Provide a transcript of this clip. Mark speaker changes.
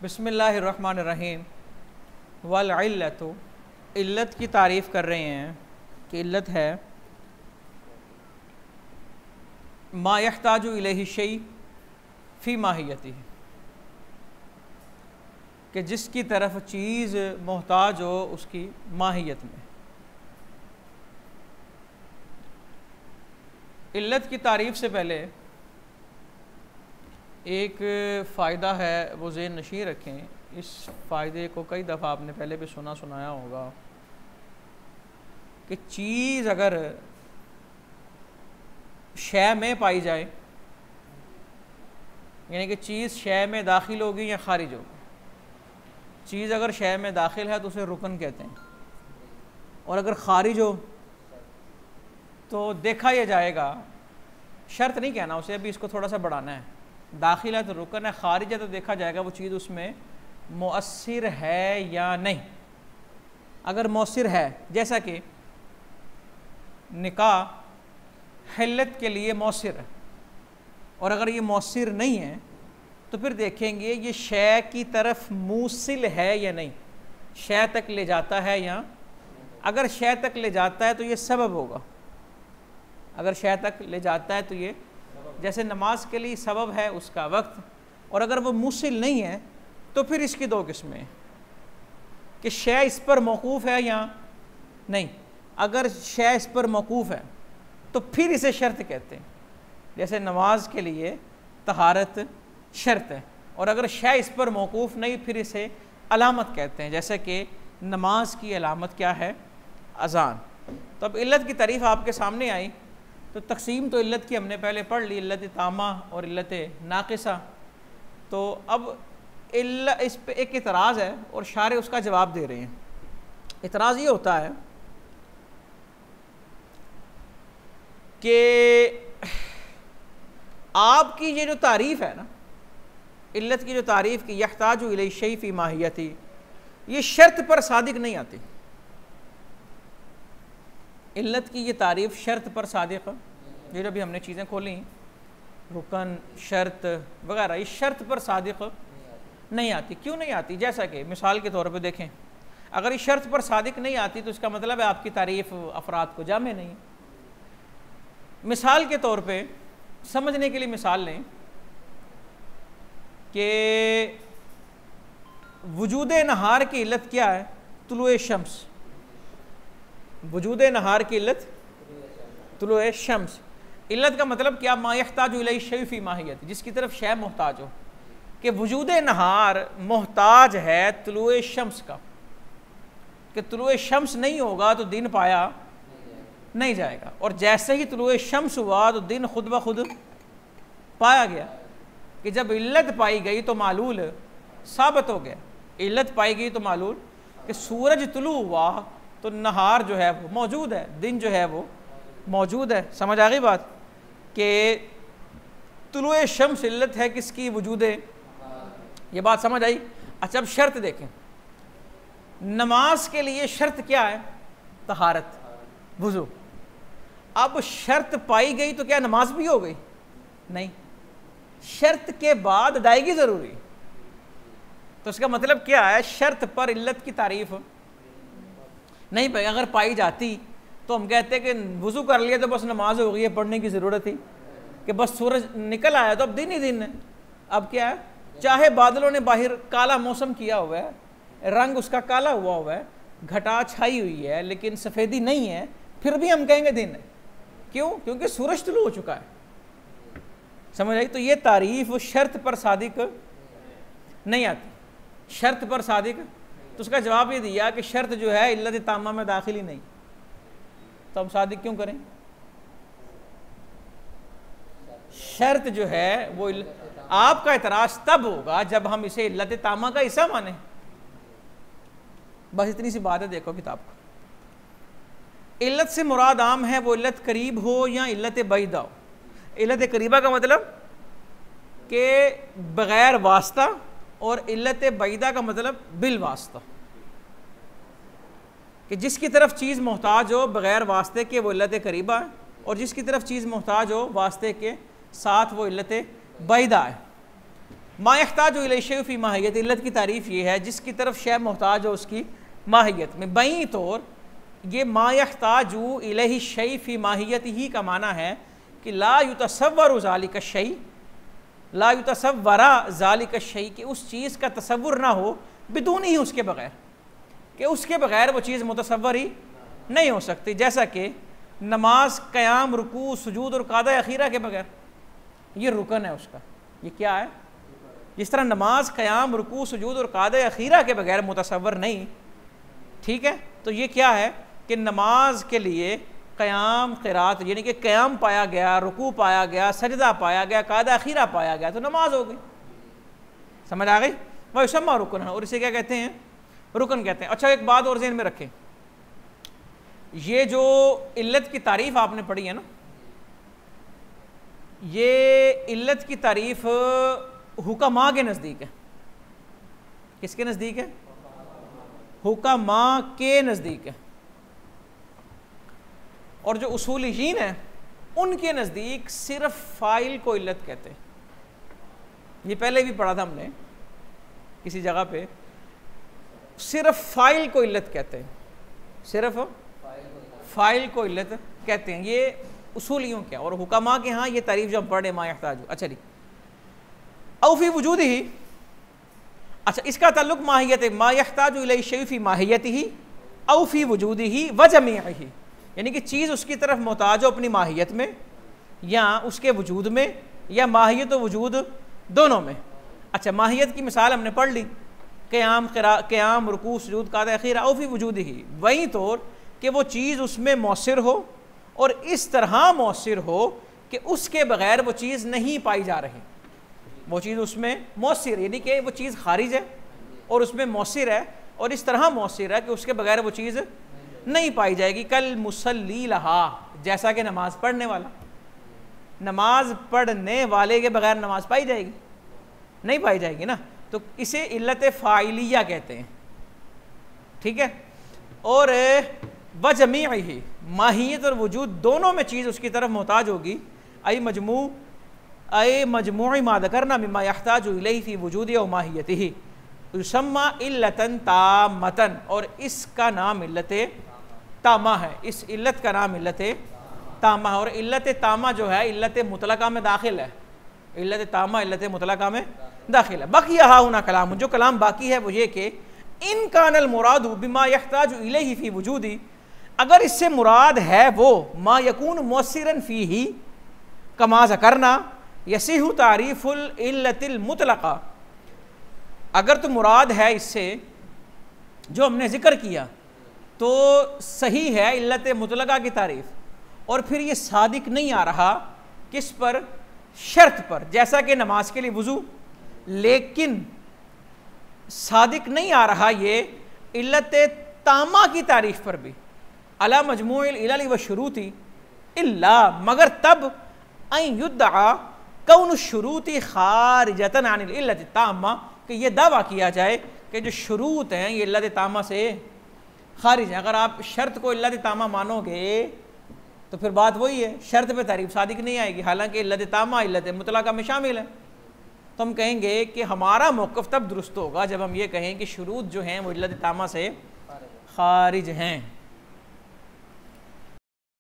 Speaker 1: बिस्मिल्लाहिर्रहमानिर्रहीम। वल इल्लतु, इल्लत की तारीफ़ कर रहे हैं कि इल्लत है मा यहताजु इलैहि शै फ़ी माहियतिही, कि जिसकी तरफ चीज़ मोहताज हो उसकी माहियत में। इल्लत की तारीफ़ से पहले एक फ़ायदा है, वो ज़हन नशीं रखें। इस फ़ायदे को कई दफ़ा आपने पहले भी सुनाया होगा कि चीज़ अगर शय में पाई जाए, यानी कि चीज़ शय में दाखिल होगी या खारिज होगी। चीज़ अगर शय में दाखिल है तो उसे रुकन कहते हैं, और अगर खारिज हो तो देखा यह जाएगा, शर्त नहीं कहना उसे, अभी इसको थोड़ा सा बढ़ाना है। दाखिल है तो रुकन है, खारिज है तो देखा जाएगा वो चीज़ उसमें मुअस्सिर है या नहीं। अगर मुअस्सिर है, जैसा कि निकाह हिल्लत के लिए मुअस्सिर है, और अगर ये मुअस्सिर नहीं है तो फिर देखेंगे ये शय की तरफ मूसिल है या नहीं, शय तक ले जाता है या। अगर शय तक ले जाता है तो ये सबब होगा, अगर शय तक ले जाता है तो ये, जैसे नमाज के लिए सबब है उसका वक्त। और अगर वो मूसिल नहीं है तो फिर इसकी दो किस्में हैं कि शय इस पर मौकूफ़ है या नहीं। अगर शय इस पर मौकूफ़ है तो फिर इसे शर्त कहते हैं, जैसे नमाज के लिए तहारत शर्त है, और अगर शय इस पर मौकूफ़ नहीं फिर इसे अलामत कहते हैं, जैसे कि नमाज की अलामत क्या है, अज़ान। तो अब इल्लत की तारीफ़ आपके सामने आई, तो तकसीम तो इल्लत की हमने पहले पढ़ ली, इल्लत तामा और इल्लत नाक़िसा। तो अब इस पे एक इतराज़ है और शारे उसका जवाब दे रहे हैं। इतराज़ ये होता है कि आपकी ये जो तारीफ़ है ना, इल्लत की जो तारीफ़ की यहताजु इलैहि शै फ़ी माहियती, ये शर्त पर सादिक नहीं आती। इल्लत की ये तारीफ़ शर्त पर सादिक, ये जो भी हमने चीज़ें खोली, रुकन, शर्त वगैरह, ये शर्त पर सादिक नहीं आती। क्यों नहीं आती? जैसा कि मिसाल के तौर पे देखें, अगर ये शर्त पर सादिक नहीं आती तो इसका मतलब है आपकी तारीफ़ अफराद को जामे नहीं। मिसाल के तौर पे समझने के लिए मिसाल लें कि वजूद नहार की इल्लत क्या है, तुलुए शम्स। वजूद नहार की इल्लत तुलुए शम्स। इल्लत का मतलब क्या, मा यहताजु इलैहि शै फ़ी माहियती, जिसकी तरफ शय मोहताज हो। कि वजूद नहार मोहताज है तुलुए शम्स का, कि तुलुए शम्स नहीं होगा तो दिन पाया नहीं जाएगा, और जैसे ही तुलुए शम्स हुआ तो दिन खुद ब खुद पाया गया। कि जब इल्लत पाई गई तो मालूल साबित हो गया। इल्लत पाई गई तो मालूल, कि सूरज तुलू हुआ तो नहार जो है वो मौजूद है, दिन जो है वो मौजूद है। समझ आ गई बात? कि तुलुए शम्स इल्लत है किसकी, वजूदे, ये बात समझ आई। अच्छा अब शर्त देखें, नमाज के लिए शर्त क्या है, तहारत, वुज़ू। अब शर्त पाई गई तो क्या नमाज भी हो गई? नहीं, शर्त के बाद अदायगी ज़रूरी। तो इसका मतलब क्या है, शर्त पर इल्लत की तारीफ़ नहीं पाई। अगर पाई जाती तो हम कहते कि वुज़ू कर लिया तो बस नमाज हो गई है, पढ़ने की ज़रूरत थी, कि बस सूरज निकल आया तो अब दिन ही दिन है। अब क्या है, चाहे बादलों ने बाहर काला मौसम किया हुआ है, रंग उसका काला हुआ है, घटा छाई हुई है, लेकिन सफ़ेदी नहीं है, फिर भी हम कहेंगे दिन है। क्यों? क्योंकि सूरज तुलू हो चुका है। समझ आई? तो ये तारीफ़ शर्त पर सादिक नहीं आती। शर्त पर सादिक, तो उसका जवाब ये दिया कि शर्त जो है इल्लत तामा में दाखिल ही नहीं, तो हम सादिक क्यों करें? शर्त जो है वो आपका एतराज़ तब होगा जब हम इसे इल्लत तामा का हिस्सा माने। बस इतनी सी बात है। देखो किताब को, इल्लत से मुराद आम है वो इल्लत करीब हो या इल्लत बैदा हो। इल्लत करीबा का मतलब कि बग़ैर वास्ता, और इल्लत बैदा का मतलब बिल वास्ता, कि जिसकी तरफ चीज़ मोहताज हो बग़ैर वास्ते के वो इल्लत करीबा है, और जिसकी तरफ चीज़ मोहताज हो वास्ते के साथ वो इल्लत बैदा है। मा यहताजु इलैहि शै फ़ी माहियत, इल्लत की तारीफ़ ये है जिसकी तरफ शै मोहताज हो उसकी माहियत में। बई तौर ये मा यहताजु इलैहि शै फ़ी माहियतिही का माना है कि ला युतसव्वरु ज़ालिका शै, ला युतसव्वरा ज़ालिका शै, कि उस चीज़ का तसव्वुर ना हो बिदून ही उसके बगैर, कि उसके बगैर वो चीज़ मुतसव्वर ही नहीं हो सकती। जैसा कि नमाज, क़याम, रुकू, सुजूद और क़ादा अखीरा के बगैर, ये रुकन है उसका, ये क्या है, जिस तरह नमाज, क़याम, रुकू, सुजूद और क़ादा अखीरा के बगैर मुतसव्वर नहीं, ठीक है। तो ये क्या है कि नमाज के लिए क़याम, क़िरात, यानी कि क़याम पाया गया, रुकू पाया गया, सजदा पाया गया, क़ादा अखीरा पाया गया, तो नमाज हो गई। समझ आ गई? वह युसम्मा रुकन है, और इसे क्या कहते हैं, रुकन कहते हैं। अच्छा, एक बात और ज़हन में रखें, ये जो इल्लत की तारीफ़ आपने पढ़ी है ना, ये इल्लत की तारीफ़ हुक्मा के नज़दीक है। किसके नज़दीक है? हुक्मा के नज़दीक है। और जो उसूलीहीन है उनके नज़दीक सिर्फ फ़ाइल को इल्लत कहते हैं। ये पहले भी पढ़ा था हमने किसी जगह पे, सिर्फ फ़ाइल को इल्लत कहते हैं, सिर्फ फ़ाइल को इल्लत कहते हैं, ये उसूलियों क्या। और हुक्मा के यहाँ ये तारीफ़ जो हम पढ़े मा यहताजु, अच्छा जी, औ फ़ी वुजूदिही, अच्छा इसका ताल्लुक माहियत है, मा यहताजु इलैहि शै फ़ी माहियतिही औ फ़ी वुजूदिही व जमीइही, यानी कि चीज़ उसकी तरफ मोहताज हो अपनी माहियत में या उसके वजूद में, या माहियत और वजूद दोनों में। अच्छा, माहियत की मिसाल हमने पढ़ ली, क़याम, रुकू, सुजूद, क़ादा अखीरा, औ फ़ी वजूदिही, वहीं तौर कि वो चीज़ उसमें मौसिर हो और इस तरह मौसिर हो कि उसके बगैर वो चीज़ नहीं पाई जा रही। वो चीज़ उसमें मौसिर, यानी कि वो चीज़ खारिज है और उसमें मौसिर है, और इस तरह मौसिर है कि उसके बगैर वो चीज़ नहीं पाई जाएगी। कल मुसल्ली लहा, जैसा कि नमाज पढ़ने वाला, नमाज पढ़ने वाले के बगैर नमाज पाई जाएगी? नहीं पाई जाएगी ना। तो इसे इल्लत फ़ाइलिया कहते हैं, ठीक है। और व जमीइही, माहियत और वजूद दोनों में चीज़ उसकी तरफ मोहताज होगी। आई मजमूई मा ज़करना मिम्मा यहताजु इलैहि फ़ी वजूदिही व माहियतिही युसम्मा इल्लतन तामतन, और इसका नाम इल्लत तामा है। इस इल्लत का नाम इल्लत तामा है। और इल्लत तामा जो है इल्लत मुतलका में दाखिल है, इल्लत तामा इल्लत मुतलका में दाखिल है। बाकी यहाँ होना कलाम, जो कलाम बाकी है वो ये कि इन कानल मुरादु बिमा यहताजु इलैहि फ़ी वजूदी, अगर इससे मुराद है वो मा यकून मौसिरन फ़ीही कमा ज़करना यसीहु तारीफ़ुल इल्लतिल मुतलका, अगर तो मुराद है इससे जो हमने ज़िक्र किया तो सही है इल्लत मुतलका की तारीफ़, और फिर ये सादिक नहीं आ रहा किस पर, शर्त पर, जैसा कि नमाज के लिए वज़ू, लेकिन सादिक नहीं आ रहा ये इल्लत तामा की तारीफ़ पर भी, अला मजमूइल इलल व शुरूती इल्ला, मगर तब अन युद्दआ कौन शुरूती खारिजतन अनिल इल्लत तामा, कि ये दावा किया जाए कि जो शुरूत हैं ये इल्लत तामा से खारिज हैं। अगर आप शर्त को इल्लत तामा मानोगे तो फिर बात वही है, शर्त पे तारीफ़ सादिक नहीं आएगी, हालांकि इल्लत तामा इल्लत मुतलका में शामिल है। तो हम कहेंगे कि हमारा मौक़िफ़ तब दुरुस्त होगा जब हम ये कहें कि शुरूत जो हैं वो इल्लत तामा से खारिज हैं।